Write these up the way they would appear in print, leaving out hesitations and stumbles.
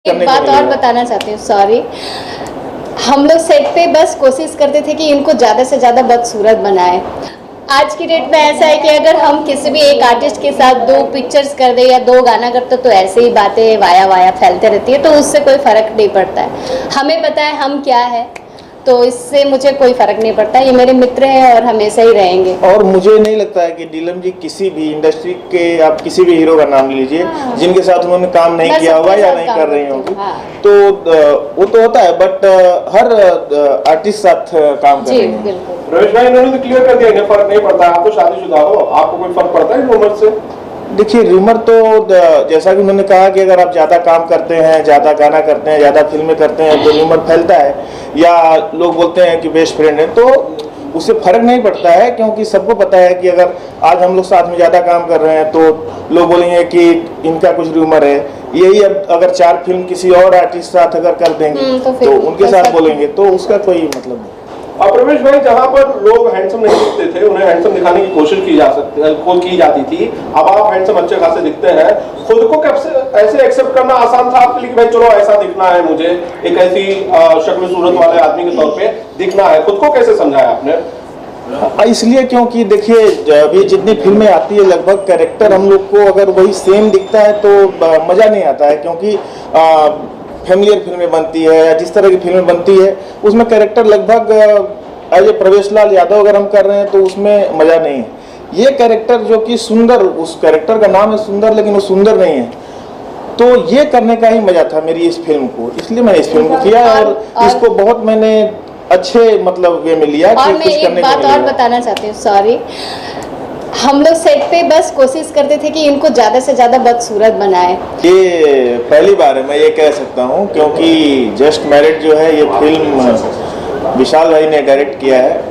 एक बात और बताना चाहती हूँ, सॉरी। हम लोग सेट पे बस कोशिश करते थे कि इनको ज़्यादा से ज़्यादा बदसूरत बनाए। आज की डेट में ऐसा है कि अगर हम किसी भी एक आर्टिस्ट के साथ 2 पिक्चर्स कर दे या 2 गाना करते तो ऐसे ही बातें वाया वाया फैलते रहती है, तो उससे कोई फ़र्क नहीं पड़ता है। हमें पता है हम क्या है, तो इससे मुझे कोई फ़र्क नहीं पड़ता। ये मेरे मित्र हैं और हमेशा ही रहेंगे। और मुझे नहीं लगता है कि नीलम जी किसी भी इंडस्ट्री के, आप किसी भी हीरो का नाम लीजिए जिनके साथ उन्होंने काम नहीं किया होगा या नहीं कर रही होंगी, तो वो तो होता है, बट हर आर्टिस्ट साथ काम कर रही है। रमेश भाई, इन्होंने तो क्लियर कर दिया कि फर्क नहीं पड़ता। आप तो शादीशुदा हो, आपको कोई फर्क पड़ता है इन उम्र से? देखिए, र्यूमर तो जैसा कि उन्होंने कहा कि अगर आप ज़्यादा काम करते हैं, ज़्यादा गाना करते हैं, ज़्यादा फिल्में करते हैं तो र्यूमर फैलता है, या लोग बोलते हैं कि बेस्ट फ्रेंड है, तो उससे फ़र्क नहीं पड़ता है। क्योंकि सबको पता है कि अगर आज हम लोग साथ में ज़्यादा काम कर रहे हैं तो लोग बोलेंगे कि इनका कुछ र्यूमर है। यही अब अगर 4 फिल्म किसी और आर्टिस्ट साथ अगर कर देंगे तो उनके साथ बोलेंगे, तो उसका कोई मतलब नहीं। और रमेश भाई, जहाँ पर लोग हैंडसम नहीं दिखते थे, उन्हें हैंडसम दिखाने की कोशिश की जाती थी। अब आप हैंडसम अच्छे खासे दिखते हैं। खुद को ऐसे एक्सेप्ट करना आसान था आपके लिए कि भाई चलो ऐसा दिखना है, मुझे एक ऐसी शक्ल सूरत वाले आदमी के तौर पे दिखना है? खुद को कैसे समझाया आपने? इसलिए क्योंकि देखिए, जब ये जितनी फिल्में आती है लगभग कैरेक्टर हम लोग को अगर वही सेम दिखता है तो मज़ा नहीं आता है। क्योंकि फैमिलियर फिल्में बनती है या जिस तरह की फिल्में बनती है उसमें कैरेक्टर लगभग एज ए प्रवेश लाल यादव अगर हम कर रहे हैं तो उसमें मज़ा नहीं है। ये कैरेक्टर जो कि सुंदर, उस कैरेक्टर का नाम है सुंदर, लेकिन वो सुंदर नहीं है, तो ये करने का ही मज़ा था मेरी इस फिल्म को। इसलिए मैंने इस फिल्म को किया और इसको बहुत मैंने अच्छे मतलब वे में लिया। और मैं एक बात और बताना चाहती हूँ, सॉरी। हम लोग सेट पे बस कोशिश करते थे कि इनको ज़्यादा से ज़्यादा बदसूरत बनाए। ये पहली बार है, मैं ये कह सकता हूँ, क्योंकि जस्ट मैरिड जो है ये फिल्म विशाल भाई ने डायरेक्ट किया है।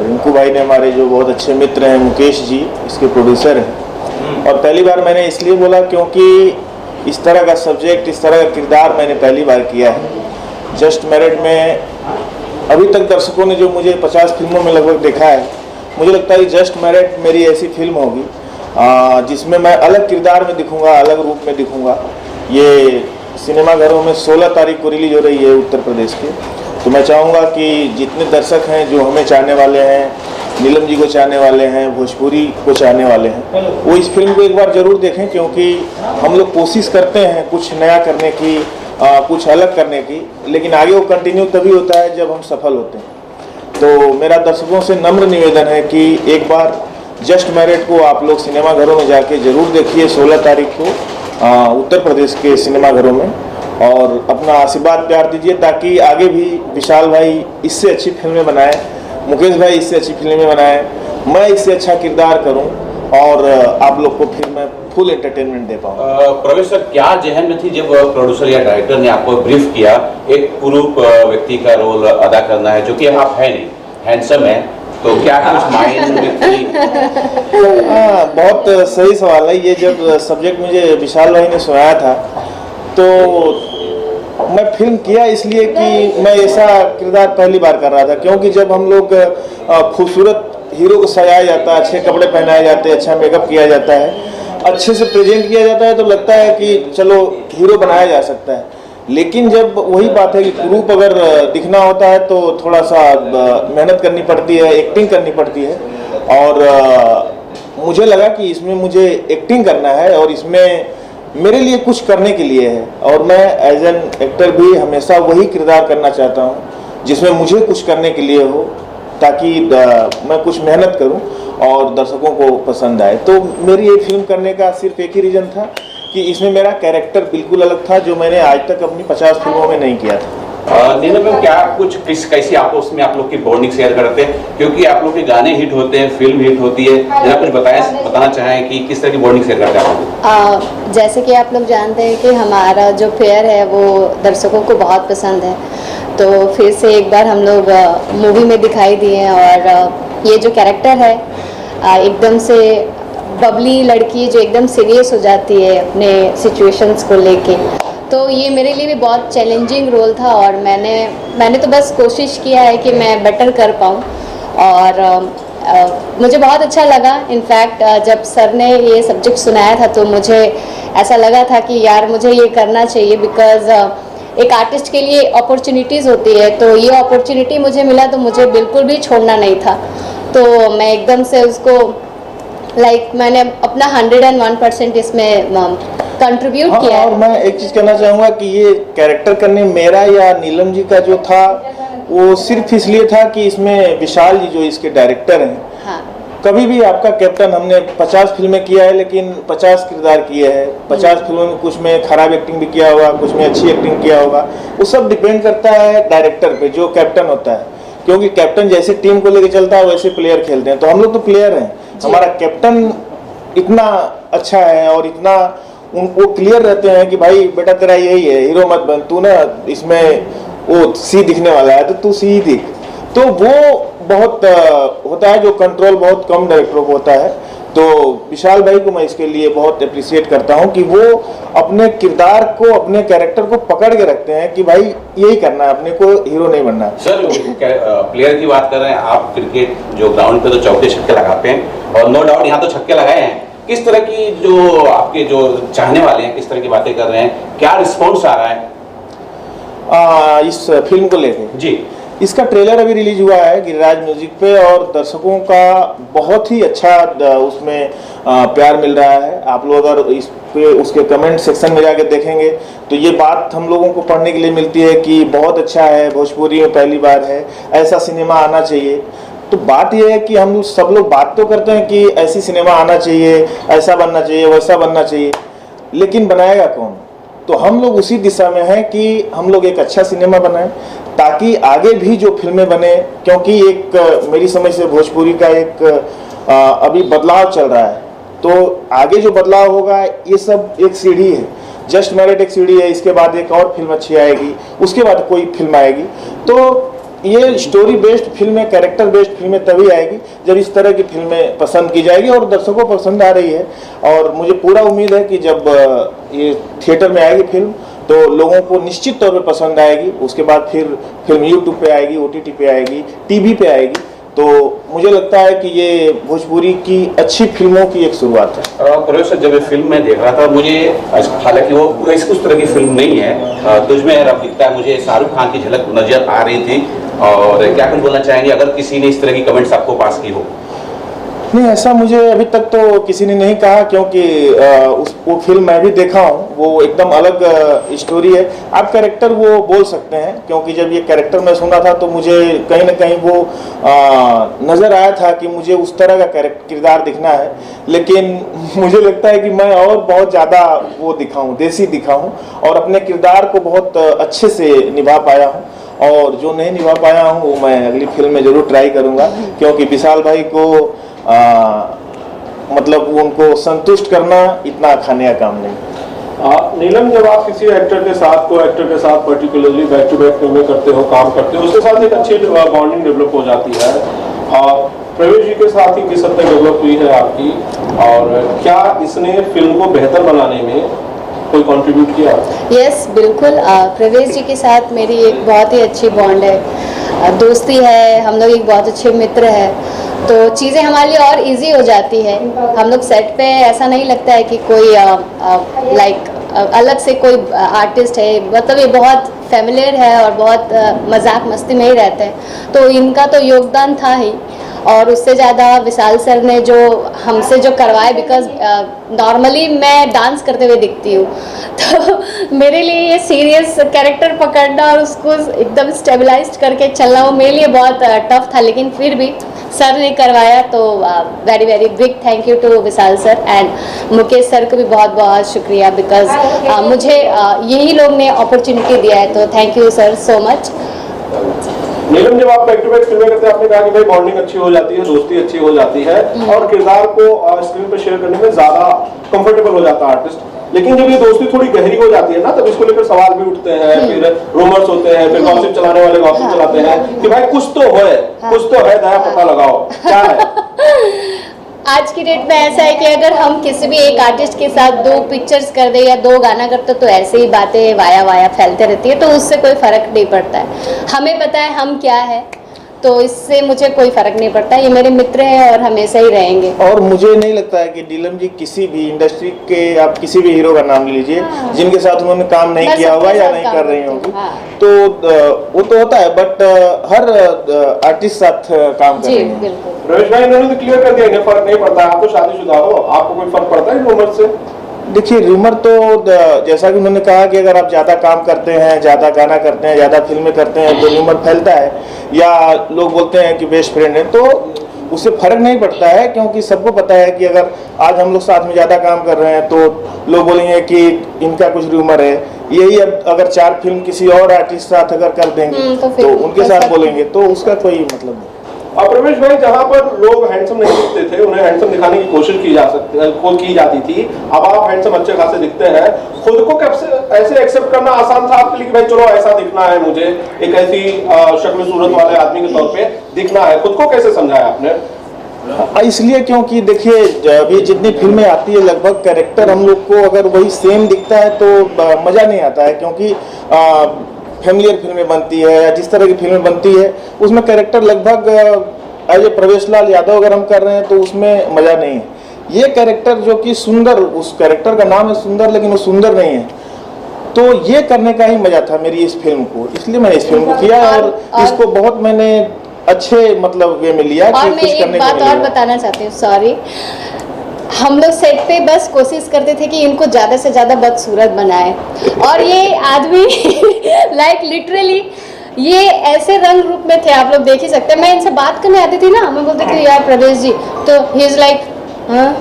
रिंकू भाई ने, हमारे जो बहुत अच्छे मित्र हैं, मुकेश जी इसके प्रोड्यूसर हैं। और पहली बार मैंने इसलिए बोला क्योंकि इस तरह का सब्जेक्ट, इस तरह का किरदार मैंने पहली बार किया है। जस्ट मैरिड में अभी तक दर्शकों ने जो मुझे 50 फिल्मों में लगभग देखा है, मुझे लगता है जस्ट मैरिड मेरी ऐसी फिल्म होगी जिसमें मैं अलग किरदार में दिखूंगा, अलग रूप में दिखूंगा। ये सिनेमाघरों में 16 तारीख को रिलीज हो रही है उत्तर प्रदेश के। तो मैं चाहूँगा कि जितने दर्शक हैं जो हमें चाहने वाले हैं, नीलम जी को चाहने वाले हैं, भोजपुरी को चाहने वाले हैं, वो इस फिल्म को एक बार ज़रूर देखें। क्योंकि हम लोग कोशिश करते हैं कुछ नया करने की, कुछ अलग करने की, लेकिन आगे वो कंटिन्यू तभी होता है जब हम सफल होते हैं। तो मेरा दर्शकों से नम्र निवेदन है कि एक बार जस्ट मैरिड को आप लोग सिनेमाघरों में जाके ज़रूर देखिए 16 तारीख को उत्तर प्रदेश के सिनेमाघरों में, और अपना आशीर्वाद प्यार दीजिए ताकि आगे भी विशाल भाई इससे अच्छी फिल्में बनाएं, मुकेश भाई इससे अच्छी फिल्में बनाएं, मैं इससे अच्छा किरदार करूं और आप लोग को फिर मैं फुल एंटरटेनमेंट दे पाऊँ। प्रवेश सर, क्या जहन में थी जब प्रोड्यूसर या डायरेक्टर ने आपको ब्रीफ किया एक पुरुष व्यक्ति का रोल अदा करना है, जो कि आप है नहीं, हैंडसम है, तो क्या कुछ माइंड में थी? बहुत सही सवाल है ये। जब सब्जेक्ट मुझे विशाल भाई ने सुनाया था तो मैं फिल्म किया इसलिए कि मैं ऐसा किरदार पहली बार कर रहा था। क्योंकि जब हम लोग खूबसूरत हीरो को सजाया जाता है, अच्छे कपड़े पहनाए जाते हैं, अच्छा मेकअप किया जाता है, अच्छे से प्रेजेंट किया जाता है, तो लगता है कि चलो हीरो बनाया जा सकता है। लेकिन जब वही बात है कि ग्रुप अगर दिखना होता है तो थोड़ा सा मेहनत करनी पड़ती है, एक्टिंग करनी पड़ती है। और मुझे लगा कि इसमें मुझे एक्टिंग करना है और इसमें मेरे लिए कुछ करने के लिए है, और मैं एज एन एक्टर भी हमेशा वही किरदार करना चाहता हूँ जिसमें मुझे कुछ करने के लिए हो, ताकि मैं कुछ मेहनत करूँ और दर्शकों को पसंद आए। तो मेरी ये फिल्म करने का सिर्फ एक ही रीज़न था कि इसमें मेरा कैरेक्टर बिल्कुल अलग था, जो मैंने आज तक अपनी 50 फिल्मों में नहीं किया था। नीलम मैम, क्या कुछ कैसी आपस में आप लोग की बॉन्डिंग शेयर करते हैं? क्योंकि आप लोग के गाने हिट होते हैं, फिल्म हिट होती है, जरा कुछ बताना चाहें कि किस तरह की बॉन्डिंग शेयर करते हैं आप? जैसे कि आप लोग जानते हैं कि हमारा जो फेयर है वो दर्शकों को बहुत पसंद है, तो फिर से एक बार हम लोग मूवी में दिखाई दिए। और ये जो कैरेक्टर है एकदम से बबली लड़की जो एकदम सीरियस हो जाती है अपने सिचुएशंस को लेके, तो ये मेरे लिए भी बहुत चैलेंजिंग रोल था। और मैंने तो बस कोशिश किया है कि मैं बेटर कर पाऊँ। और मुझे बहुत अच्छा लगा। इनफैक्ट जब सर ने ये सब्जेक्ट सुनाया था तो मुझे ऐसा लगा था कि यार मुझे ये करना चाहिए, बिकॉज एक आर्टिस्ट के लिए अपॉर्चुनिटीज़ होती है, तो ये अपॉर्चुनिटी मुझे मिला तो मुझे बिल्कुल भी छोड़ना नहीं था। तो मैं एकदम से उसको मैंने अपना 101% इसमें कंट्रीब्यूट किया है। और मैं एक चीज़ कहना चाहूँगा कि ये कैरेक्टर करने मेरा या नीलम जी का जो था वो सिर्फ इसलिए था कि इसमें विशाल जी जो इसके डायरेक्टर हैं, हाँ, कभी भी आपका कैप्टन हमने 50 फिल्में किया है लेकिन 50 किरदार किए हैं। 50 फिल्मों में कुछ में खराब एक्टिंग भी किया होगा, कुछ में अच्छी एक्टिंग किया होगा। वो सब डिपेंड करता है डायरेक्टर पे जो कैप्टन होता है, क्योंकि कैप्टन जैसे टीम को लेके चलता है वैसे प्लेयर खेलते हैं। तो हम लोग तो प्लेयर हैं, हमारा कैप्टन इतना अच्छा है और इतना उनको क्लियर रहते हैं कि भाई बेटा तेरा यही है, हीरो मत बन, तू ना इसमें वो सी दिखने वाला है तो तू सी ही दिख। तो वो बहुत होता है जो कंट्रोल बहुत कम डायरेक्टरों को होता है। तो विशाल भाई को मैं इसके लिए बहुत अप्रिशिएट करता हूं कि वो अपने किरदार को, अपने कैरेक्टर को पकड़ के रखते हैं कि भाई यही करना है, अपने को हीरो नहीं बनना है। सर प्लेयर की बात कर रहे हैं आप, क्रिकेट जो ग्राउंड पे तो चौके छक्के लगाते हैं और नो डाउट यहाँ तो छक्के लगाए हैं। किस तरह की जो आपके जो चाहने वाले हैं किस तरह की बातें कर रहे हैं, क्या रिस्पॉन्स आ रहा है इस फिल्म को लेकर? जी, इसका ट्रेलर अभी रिलीज हुआ है गिरिराज म्यूजिक पे और दर्शकों का बहुत ही अच्छा उसमें प्यार मिल रहा है। आप लोग अगर इस पे उसके कमेंट सेक्शन में जाके देखेंगे तो ये बात हम लोगों को पढ़ने के लिए मिलती है कि बहुत अच्छा है, भोजपुरी में पहली बार है, ऐसा सिनेमा आना चाहिए। तो बात यह है कि हम सब लोग बात तो करते हैं कि ऐसी सिनेमा आना चाहिए, ऐसा बनना चाहिए, वैसा बनना चाहिए, लेकिन बनाएगा कौन? तो हम लोग उसी दिशा में हैं कि हम लोग एक अच्छा सिनेमा बनाएं ताकि आगे भी जो फिल्में बने, क्योंकि एक मेरी समझ से भोजपुरी का एक अभी बदलाव चल रहा है। तो आगे जो बदलाव होगा ये सब एक सीढ़ी है, जस्ट मैरिड एक सीढ़ी है, इसके बाद एक और फिल्म अच्छी आएगी, उसके बाद कोई फिल्म आएगी। तो ये स्टोरी बेस्ड फिल्में, कैरेक्टर बेस्ड फिल्में तभी आएगी जब इस तरह की फिल्में पसंद की जाएगी और दर्शकों को पसंद आ रही है। और मुझे पूरा उम्मीद है कि जब ये थिएटर में आएगी फिल्म तो लोगों को निश्चित तौर पे पसंद आएगी। उसके बाद फिर फिल्म यूट्यूब पे आएगी, OTT पे आएगी, टीवी पे आएगी। तो मुझे लगता है कि ये भोजपुरी की अच्छी फिल्मों की एक शुरुआत है। प्रयोग सर, जब ये फिल्म मैं देख रहा था मुझे, हालांकि वो उस तरह की फिल्म नहीं है, तुझमें रब दिखता है, मुझे शाहरुख खान की झलक नजर आ रही थी। और क्या कुछ बोलना चाहेंगे अगर किसी ने इस तरह की कमेंट्स आपको पास की हो? नहीं, ऐसा मुझे अभी तक तो किसी ने नहीं कहा, क्योंकि वो फिल्म मैं भी देखा हूँ, वो एकदम अलग स्टोरी है। आप कैरेक्टर वो बोल सकते हैं, क्योंकि जब ये कैरेक्टर मैं सुना था तो मुझे कहीं ना कहीं वो नज़र आया था कि मुझे उस तरह का किरदार दिखना है। लेकिन मुझे लगता है कि मैं और बहुत ज़्यादा वो दिखाऊँ, देसी दिखाऊँ और अपने किरदार को बहुत अच्छे से निभा पाया हूँ। और जो नहीं निभा पाया हूँ वो मैं अगली फिल्म में ज़रूर ट्राई करूँगा, क्योंकि विशाल भाई को मतलब उनको संतुष्ट करना इतना खाने का काम नहीं। नीलम, जब आप किसी एक्टर के साथ पर्टिकुलरली बैक टू बैक फिल्में करते हो, काम करते हो, उसके साथ एक अच्छी बॉन्डिंग डेवलप हो जाती है। प्रवेश जी के साथ ही किस हद तक डेवलप हुई है आपकी, और क्या इसने फिल्म को बेहतर बनाने में कोई कंट्रीब्यूट किया? यस, बिल्कुल। प्रवेश जी के साथ मेरी एक बहुत ही अच्छी बॉन्ड है, दोस्ती है, हम लोग एक बहुत अच्छे मित्र हैं। तो चीज़ें हमारे लिए और इजी हो जाती है। हम लोग सेट पे ऐसा नहीं लगता है कि कोई अलग से कोई आर्टिस्ट है, मतलब ये बहुत फैमिलियर है और बहुत मजाक मस्ती में ही रहते हैं। तो इनका तो योगदान था ही, और उससे ज़्यादा विशाल सर ने जो हमसे जो करवाए, बिकॉज नॉर्मली मैं डांस करते हुए दिखती हूँ, तो मेरे लिए ये सीरियस कैरेक्टर पकड़ना और उसको एकदम स्टेबलाइज करके चलना वो मेरे लिए बहुत टफ था, लेकिन फिर भी सर ने करवाया। तो very very big thank you to Vishal sir and Mukesh sir को भी बहुत बहुत शुक्रिया, बिकॉज मुझे यही लोग ने अपॉर्चुनिटी दिया है। तो thank you sir so much. Neelam, जब आप बैक टू बैक फिल्में करते हैं, आपने कहा कि भाई बॉन्डिंग अच्छी हो जाती है, दोस्ती अच्छी हो जाती है और किरदार को स्क्रीन पर शेयर करने में ज्यादा कंफर्टेबल हो जाता है आर्टिस्ट। लेकिन जब ये दोस्ती थोड़ी गहरी हो जाती है ना, तब इसको लेकर सवाल भी उठते हैं, फिर रूमर्स होते हैं, फिर गॉसिप चलाने वाले गॉसिप चलाते हैं कि भाई कुछ तो है, दया पता लगाओ, क्या है? आज की डेट में ऐसा है कि अगर हम किसी भी एक आर्टिस्ट के साथ 2 पिक्चर्स कर दे या 2 गाना करते तो ऐसे ही बातें वाया फैलते रहती है, तो उससे कोई फर्क नहीं पड़ता है। हमें पता है हम क्या है, तो इससे मुझे कोई फर्क नहीं पड़ता। ये मेरे मित्र हैं और हमेशा ही रहेंगे। और मुझे नहीं लगता है कि नीलम जी किसी भी इंडस्ट्री के, आप किसी भी हीरो का नाम ले लीजिए जिनके साथ उन्होंने काम नहीं मैं किया होगा सबके या साथ नहीं काम कर रही करती होंगी। हूँ, हाँ। तो वो तो होता है, बट हर आर्टिस्ट साथ काम कर जी रही हैं। बिल्कुल। रमेश भाई इन्होंने तो क्लियर कर दिया, इन्हें फर्क नहीं पड़ता। आप तो शादीशुदा हो, आपको कोई फर्क पड़ता है इन उम्र से? देखिए रूमर तो जैसा कि उन्होंने कहा कि अगर आप ज़्यादा काम करते हैं, ज़्यादा गाना करते हैं, ज़्यादा फिल्में करते हैं तो रूमर फैलता है, या लोग बोलते हैं कि बेस्ट फ्रेंड है, तो उससे फर्क नहीं पड़ता है। क्योंकि सबको पता है कि अगर आज हम लोग साथ में ज़्यादा काम कर रहे हैं तो लोग बोलेंगे कि इनका कुछ रूमर है। यही अब अगर 4 फिल्म किसी और आर्टिस्ट साथ अगर कर देंगे तो फिर तो उनके साथ ऐसा- बोलेंगे, तो उसका कोई मतलब नहीं। अब रमेश भाई जहां पर लोग हैंडसम नहीं दिखते थे, उन्हें हैंडसम दिखाने की कोशिश की जाती थी, अब आप हैंडसम अच्छे खासे दिखते हैं। खुद को कैसे ऐसे एक्सेप्ट करना आसान था आपके लिए कि भाई चलो ऐसा दिखना है, मुझे एक ऐसी शक्ल सूरत वाले आदमी के तौर पे दिखना है, खुद को कैसे समझाया आपने? इसलिए क्योंकि देखिए अभी जितनी फिल्में आती है लगभग कैरेक्टर हम लोग को अगर वही सेम दिखता है तो मज़ा नहीं आता है। क्योंकि फैमिलियर फिल्में बनती है या जिस तरह की फिल्में बनती है उसमें कैरेक्टर लगभग एज ए प्रवेश लाल यादव अगर हम कर रहे हैं तो उसमें मज़ा नहीं है। ये कैरेक्टर जो कि सुंदर, उस कैरेक्टर का नाम है सुंदर, लेकिन वो सुंदर नहीं है, तो ये करने का ही मज़ा था मेरी इस फिल्म को, इसलिए मैंने इस फिल्म को किया और इसको बहुत मैंने अच्छे मतलब वे में लिया और कि मैं कुछ एक करने को बात और मिलेगा। बताना चाहती हूँ, सॉरी। हम लोग सेट पे बस कोशिश करते थे कि इनको ज़्यादा से ज़्यादा बदसूरत बनाए, और ये आदमी लाइक लिटरली ये ऐसे रंग रूप में थे, आप लोग देख ही सकते हैं। मैं इनसे बात करने आती थी ना, मैं बोलती थी यार प्रवेश जी, तो ही इज लाइक हाँ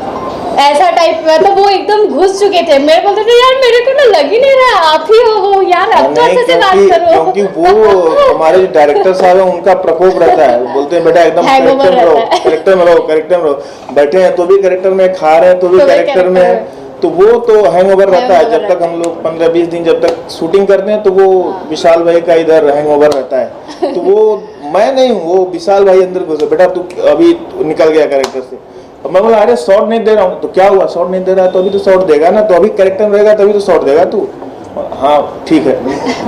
ऐसा टाइप में, तो वो एकदम घुस चुके थे। मैं बोलते थे यार मेरे को ना लग ही नहीं रहा आप ही हो यार, अब तो नहीं, अच्छे से बात करो। क्योंकि वो हमारे जो डायरेक्टर साहब हैं उनका प्रकोप रहता है, वो बोलते हैं बेटा एकदम Hangover कैरेक्टर में रहो, रहता है। कैरेक्टर में रहो, कैरेक्टर में रहो। बैठे हैं तो भी कैरेक्टर में, खा रहे हैं तो भी तो भी कैरेक्टर में है, character तो वो तो हैंगओवर रहता है। Hangover जब तक रहता हम लोग 15-20 दिन जब तक शूटिंग करते हैं तो वो विशाल भाई का इधर हैंगओवर रहता है, तो वो मैं नहीं हूँ, वो विशाल भाई अंदर घुसे, बेटा तू अभी निकल गया कैरेक्टर से। और मैं बोला अरे शॉट नहीं दे रहा हूँ, तो क्या हुआ शॉट नहीं दे रहा है तो अभी तो शॉट देगा ना, तो अभी कैरेक्टर में रहेगा तभी तो शॉट देगा तू। हाँ ठीक है,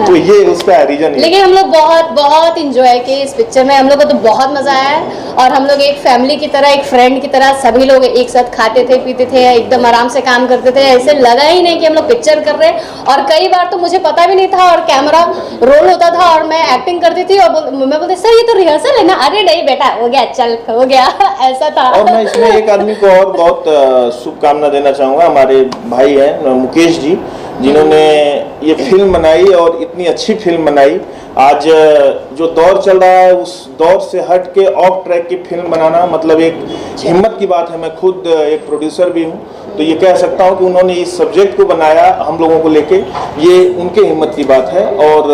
तो ये उसका रीजन है। लेकिन हम लोग बहुत बहुत इंजॉय किए इस पिक्चर में, हम लोग को तो बहुत मजा आया है। और हम लोग एक फैमिली की तरह, एक फ्रेंड की तरह सभी लोग एक साथ खाते थे, पीते थे, एकदम आराम से काम करते थे। ऐसे लगा ही नहीं कि हम लोग पिक्चर कर रहे हैं। और कई बार तो मुझे पता भी नहीं था, और कैमरा रोल होता था और मैं एक्टिंग करती थी और मैं बोलती सर ये तो रिहर्सल है ना, अरे नहीं बेटा हो गया, चल हो गया ऐसा था। और मैं इसमें एक आदमी को और बहुत शुभकामना देना चाहूँगा, हमारे भाई हैं मुकेश जी, जिन्होंने ये फिल्म बनाई और इतनी अच्छी फिल्म बनाई। आज जो दौर चल रहा है उस दौर से हट के ऑफ ट्रैक की फिल्म बनाना मतलब एक हिम्मत की बात है। मैं खुद एक प्रोड्यूसर भी हूँ, तो ये कह सकता हूँ कि उन्होंने इस सब्जेक्ट को बनाया हम लोगों को लेके, ये उनके हिम्मत की बात है। और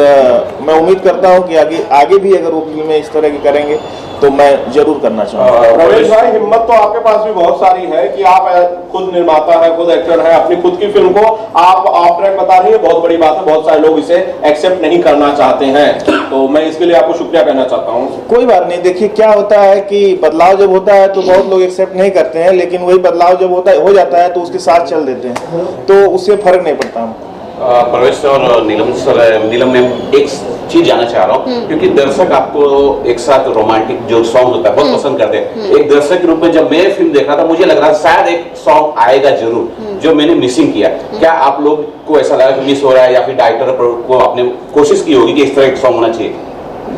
मैं उम्मीद करता हूँ कि आगे भी अगर वो फिल्में इस तरह की करेंगे तो मैं जरूर करना चाहूँगा। रमेश भाई हिम्मत तो आपके पास भी बहुत सारी है कि आप खुद निर्माता है, खुद एक्टर है, अपनी खुद की फिल्म को आप ऑफ ट्रैक बता रही है, बहुत बड़ी बात है। बहुत सारे लोग इसे एक्सेप्ट नहीं करना चाहते हैं, तो मैं इसके लिए आपको शुक्रिया कहना चाहता हूँ। कोई बात नहीं, देखिए क्या होता है कि बदलाव जब होता है तो बहुत लोग एक्सेप्ट नहीं करते हैं, लेकिन वही बदलाव जब हो जाता है तो उसके साथ चल देते हैं, तो उससे फर्क नहीं पड़ता हमको। प्रवेश और नीलम में एक चीज जानना चाह रहा हूँ, क्योंकि दर्शक आपको एक साथ रोमांटिक जो सॉन्ग होता है बहुत पसंद करते हैं। एक दर्शक के रूप में जब मैं फिल्म देख रहा था मुझे लग रहा था शायद एक सॉन्ग आएगा जरूर जो मैंने मिसिंग किया। क्या आप लोग को ऐसा लगा कि मिस हो रहा है, या फिर डायरेक्टर को आपने कोशिश की होगी कि इस तरह एक सॉन्ग होना चाहिए?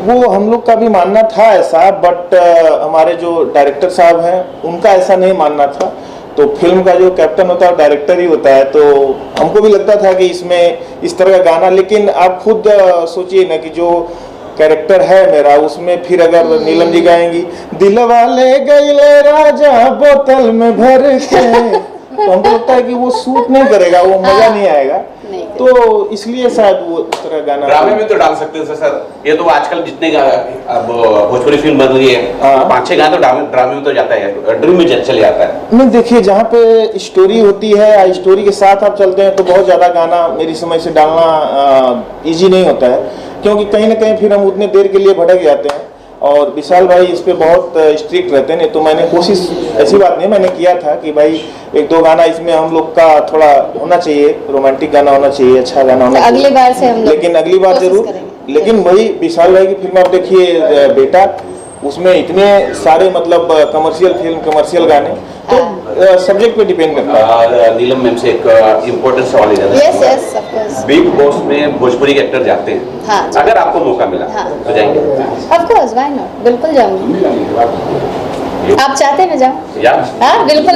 वो हम लोग का भी मानना था ऐसा, बट हमारे जो डायरेक्टर साहब हैं उनका ऐसा नहीं मानना था। तो फिल्म का जो कैप्टन होता है डायरेक्टर ही होता है, तो हमको भी लगता था कि इसमें इस तरह का गाना, लेकिन आप खुद सोचिए ना कि जो कैरेक्टर है मेरा उसमें फिर अगर नीलम जी गाएंगी दिल वाले गए राजा बोतल में भर के, तो हमको लगता है कि वो सूट नहीं करेगा, वो मजा नहीं आएगा। तो इसलिए शायद वो उस तरह गाना ड्रामे में तो डाल सकते हैं सर, ये तो आजकल जितने अब भोजपुरी फिल्म बन रही है हाँ। 5-6 गाने तो ड्रामे में तो जाता है, ड्रीम में चल जाता है। नहीं देखिए, जहाँ पे स्टोरी होती है, स्टोरी के साथ आप चलते हैं तो बहुत ज़्यादा गाना मेरी समझ से डालना इजी नहीं होता है, क्योंकि कहीं ना कहीं फिर हम उतने देर के लिए भटक जाते हैं। और विशाल भाई इस पे बहुत स्ट्रिक्ट रहते हैं, तो मैंने कोशिश, ऐसी बात नहीं, मैंने किया था कि भाई 1-2 गाना इसमें हम लोग का थोड़ा होना चाहिए, रोमांटिक गाना होना चाहिए, अच्छा गाना होना चाहिए। अगली बार से हम लोग लेकिन अगली बार कोशिश जरूर, करेंगे। लेकिन वही विशाल भाई की फिल्म आप देखिए बेटा, उसमें इतने सारे मतलब कमर्शियल फिल्म, कमर्शियल गाने, तो सब्जेक्ट पे डिपेंड करता है। नीलम मैम से एक इम्पोर्टेंट सवाल है yes yes of course, big boss में भोजपुरी के एक्टर जाते हैं, हाँ। अगर आपको मौका मिला हाँ। तो जाएंगे? ऑफ कोर्स, व्हाई नॉट, बिल्कुल जाऊंगी। आप चाहते हैं मैं जाऊं? या हाँ बिल्कुल।